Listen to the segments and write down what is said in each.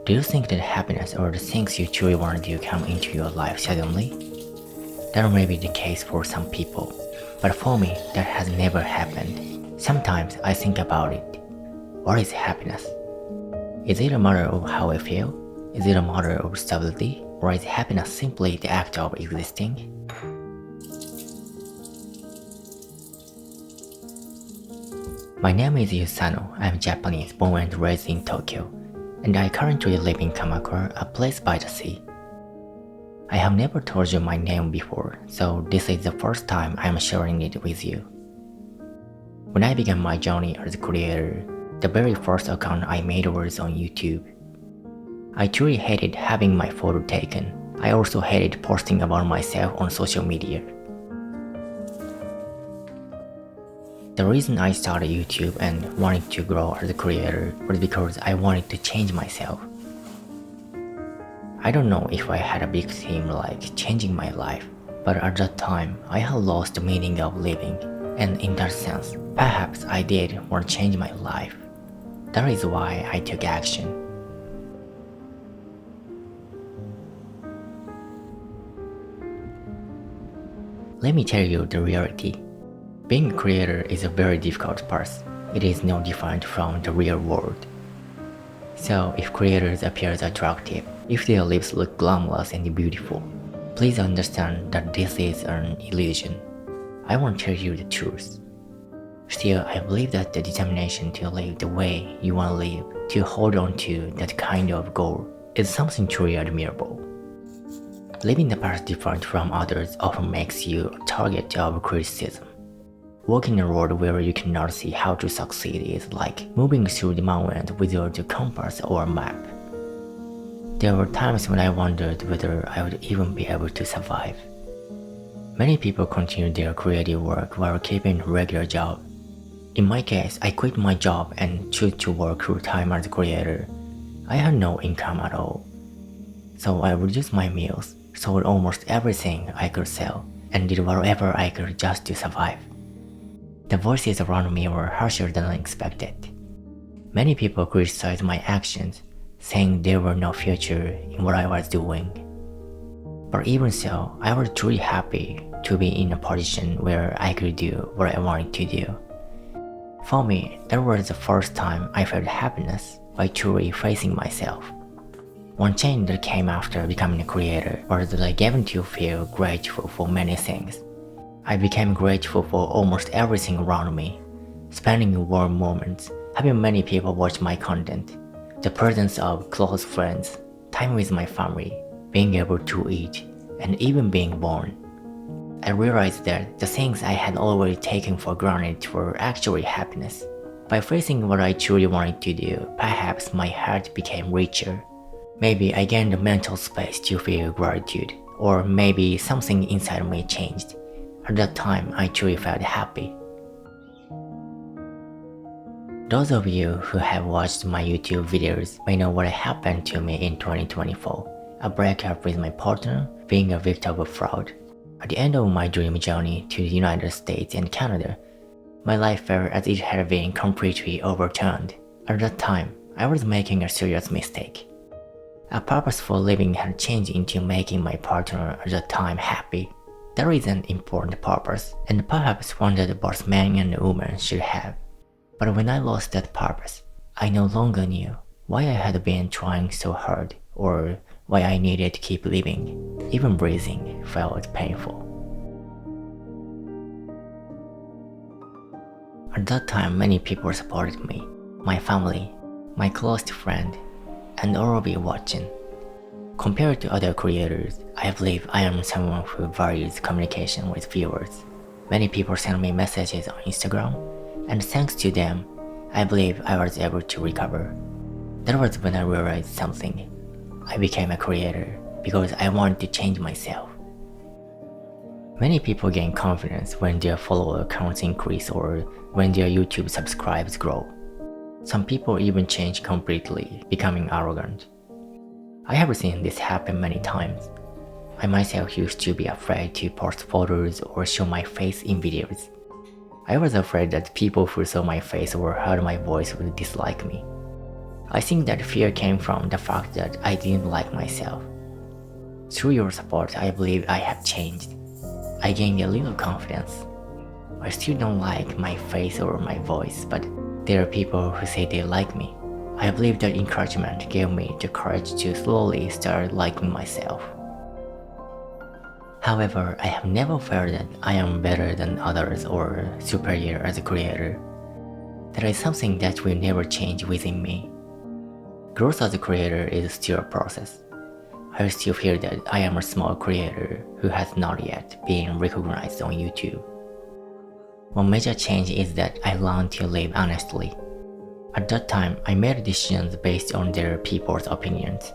Do you think that happiness or the things you truly want to do come into your life suddenly? That may be the case for some people, but for me, that has never happened. Sometimes I think about it. What is happiness? Is it a matter of how I feel? Is it a matter of stability? Or is happiness simply the act of existing? My name is Yusano. I'm Japanese, born and raised in Tokyo, and I currently live in Kamakura, a place by the sea. I have never told you my name before, so this is the first time I'm sharing it with you. When I began my journey as a creator, the very first account I made was on YouTube. I truly hated having my photo taken. I also hated posting about myself on social media. The reason I started YouTube and wanted to grow as a creator was because I wanted to change myself. I don't know if I had a big theme like changing my life, but at that time I had lost the meaning of living, and in that sense, perhaps I did want to change my life. That is why I took action. Let me tell you the reality. Being a creator is a very difficult path. It is no different from the real world. So if creators appear attractive, if their lives look glamorous and beautiful, please understand that this is an illusion. I won't tell you the truth. Still, I believe that the determination to live the way you want to live, to hold on to that kind of goal, is something truly admirable. Living the path different from others often makes you a target of criticism. Walking a road where you cannot see how to succeed is like moving through the mountains without a compass or a map. There were times when I wondered whether I would even be able to survive. Many people continue their creative work while keeping a regular job. In my case, I quit my job and chose to work full-time as a creator. I had no income at all. So I reduced my meals, sold almost everything I could sell, and did whatever I could just to survive. The voices around me were harsher than I expected. Many people criticized my actions, saying there were no future in what I was doing. But even so, I was truly happy to be in a position where I could do what I wanted to do. For me, that was the first time I felt happiness by truly facing myself. One change that came after becoming a creator was that I began to feel grateful for many things. I became grateful for almost everything around me, spending warm moments, having many people watch my content, the presence of close friends, time with my family, being able to eat, and even being born. I realized that the things I had already taken for granted were actually happiness. By facing what I truly wanted to do, perhaps my heart became richer. Maybe I gained the mental space to feel gratitude, or maybe something inside me changed. At that time, I truly felt happy. Those of you who have watched my YouTube videos may know what happened to me in 2024. A breakup with my partner, being a victim of a fraud. At the end of my dream journey to the United States and Canada, my life felt as it had been completely overturned. At that time, I was making a serious mistake. A purposeful living had changed into making my partner at that time happy. That is an important purpose, and perhaps one that both man and woman should have. But when I lost that purpose, I no longer knew why I had been trying so hard, or why I needed to keep living. Even breathing felt painful. At that time, many people supported me, my family, my close friend, and all of you watching. Compared to other creators, I believe I am someone who values communication with viewers. Many people send me messages on Instagram, and thanks to them, I believe I was able to recover. That was when I realized something. I became a creator because I wanted to change myself. Many people gain confidence when their follower counts increase or when their YouTube subscribers grow. Some people even change completely, becoming arrogant. I have seen this happen many times. I myself used to be afraid to post photos or show my face in videos. I was afraid that people who saw my face or heard my voice would dislike me. I think that fear came from the fact that I didn't like myself. Through your support, I believe I have changed. I gained a little confidence. I still don't like my face or my voice, but there are people who say they like me. I believe that encouragement gave me the courage to slowly start liking myself. However, I have never felt that I am better than others or superior as a creator. There is something that will never change within me. Growth as a creator is still a process. I still feel that I am a small creator who has not yet been recognized on YouTube. One major change is that I learned to live honestly. At that time, I made decisions based on their people's opinions,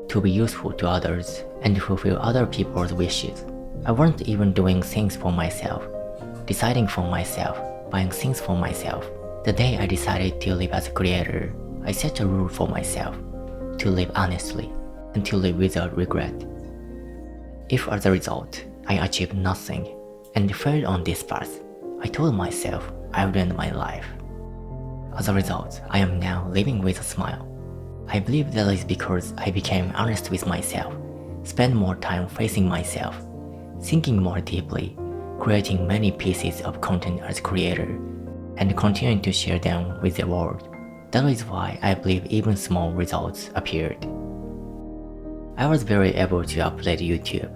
to be useful to others and fulfill other people's wishes. I wasn't even doing things for myself, deciding for myself, buying things for myself. The day I decided to live as a creator, I set a rule for myself, to live honestly and to live without regret. If as a result, I achieved nothing and failed on this path, I told myself I would end my life. As a result, I am now living with a smile. I believe that is because I became honest with myself, spent more time facing myself, thinking more deeply, creating many pieces of content as a creator, and continuing to share them with the world. That is why I believe even small results appeared. I was very able to upload YouTube.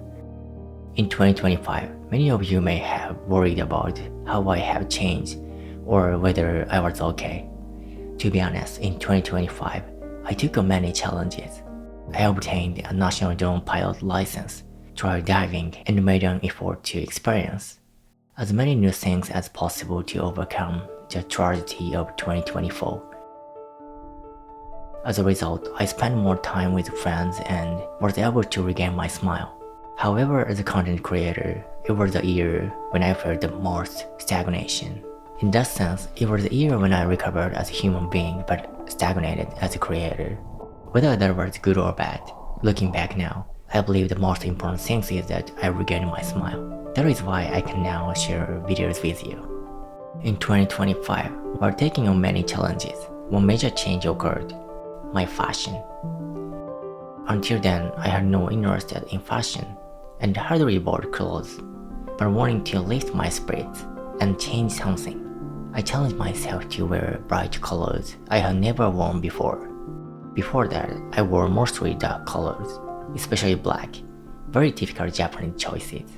In 2025, many of you may have worried about how I have changed or whether I was okay. To be honest, in 2025, I took on many challenges. I obtained a national drone pilot license, tried diving, and made an effort to experience as many new things as possible to overcome the tragedy of 2024. As a result, I spent more time with friends and was able to regain my smile. However, as a content creator, it was the year when I felt the most stagnation. In that sense, it was the year when I recovered as a human being but stagnated as a creator. Whether that was good or bad, looking back now, I believe the most important thing is that I regained my smile. That is why I can now share videos with you. In 2025, while taking on many challenges, one major change occurred: my fashion. Until then, I had no interest in fashion and hardly bought clothes, but wanting to lift my spirits and change something, I challenged myself to wear bright colors I had never worn before. Before that, I wore mostly dark colors, especially black, very typical Japanese choices.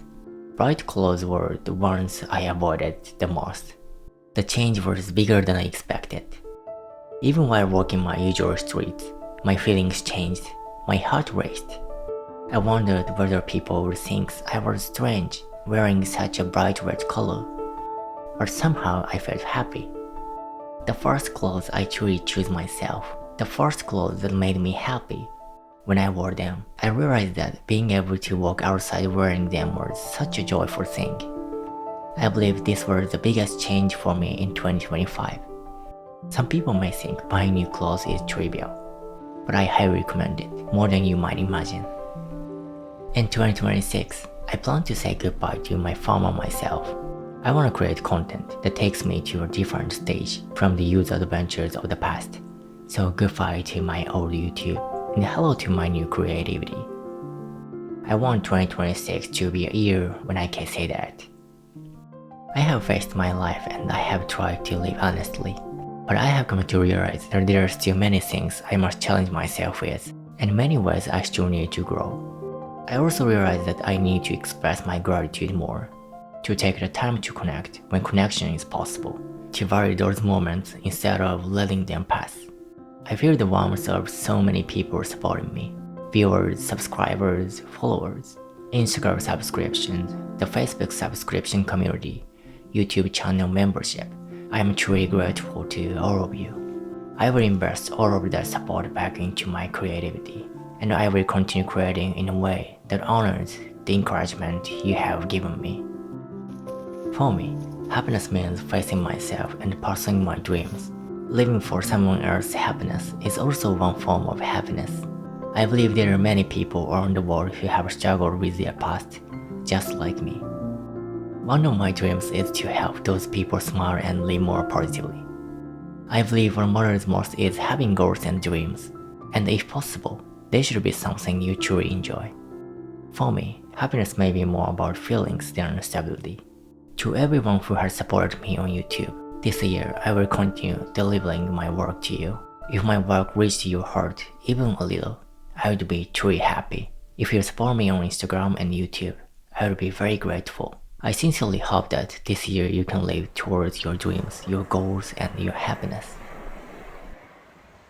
Bright colors were the ones I avoided the most. The change was bigger than I expected. Even while walking my usual streets, my feelings changed, my heart raced. I wondered whether people would think I was strange wearing such a bright red color, but somehow I felt happy. The first clothes I truly chose myself, the first clothes that made me happy. When I wore them, I realized that being able to walk outside wearing them was such a joyful thing. I believe this was the biggest change for me in 2025. Some people may think buying new clothes is trivial, but I highly recommend it, more than you might imagine. In 2026, I plan to say goodbye to my former myself. I want to create content that takes me to a different stage from the youth adventures of the past. So goodbye to my old YouTube and hello to my new creativity. I want 2026 to be a year when I can say that. I have faced my life and I have tried to live honestly, but I have come to realize that there are still many things I must challenge myself with, and many ways I still need to grow. I also realize that I need to express my gratitude more, to take the time to connect when connection is possible, to value those moments instead of letting them pass. I feel the warmth of so many people supporting me: viewers, subscribers, followers, Instagram subscriptions, the Facebook subscription community, YouTube channel membership. I am truly grateful to all of you. I will invest all of that support back into my creativity, and I will continue creating in a way that honors the encouragement you have given me. For me, happiness means facing myself and pursuing my dreams. Living for someone else's happiness is also one form of happiness. I believe there are many people around the world who have struggled with their past, just like me. One of my dreams is to help those people smile and live more positively. I believe what matters most is having goals and dreams, and if possible, they should be something you truly enjoy. For me, happiness may be more about feelings than stability. To everyone who has supported me on YouTube, this year I will continue delivering my work to you. If my work reached your heart even a little, I would be truly happy. If you support me on Instagram and YouTube, I would be very grateful. I sincerely hope that this year you can live towards your dreams, your goals, and your happiness.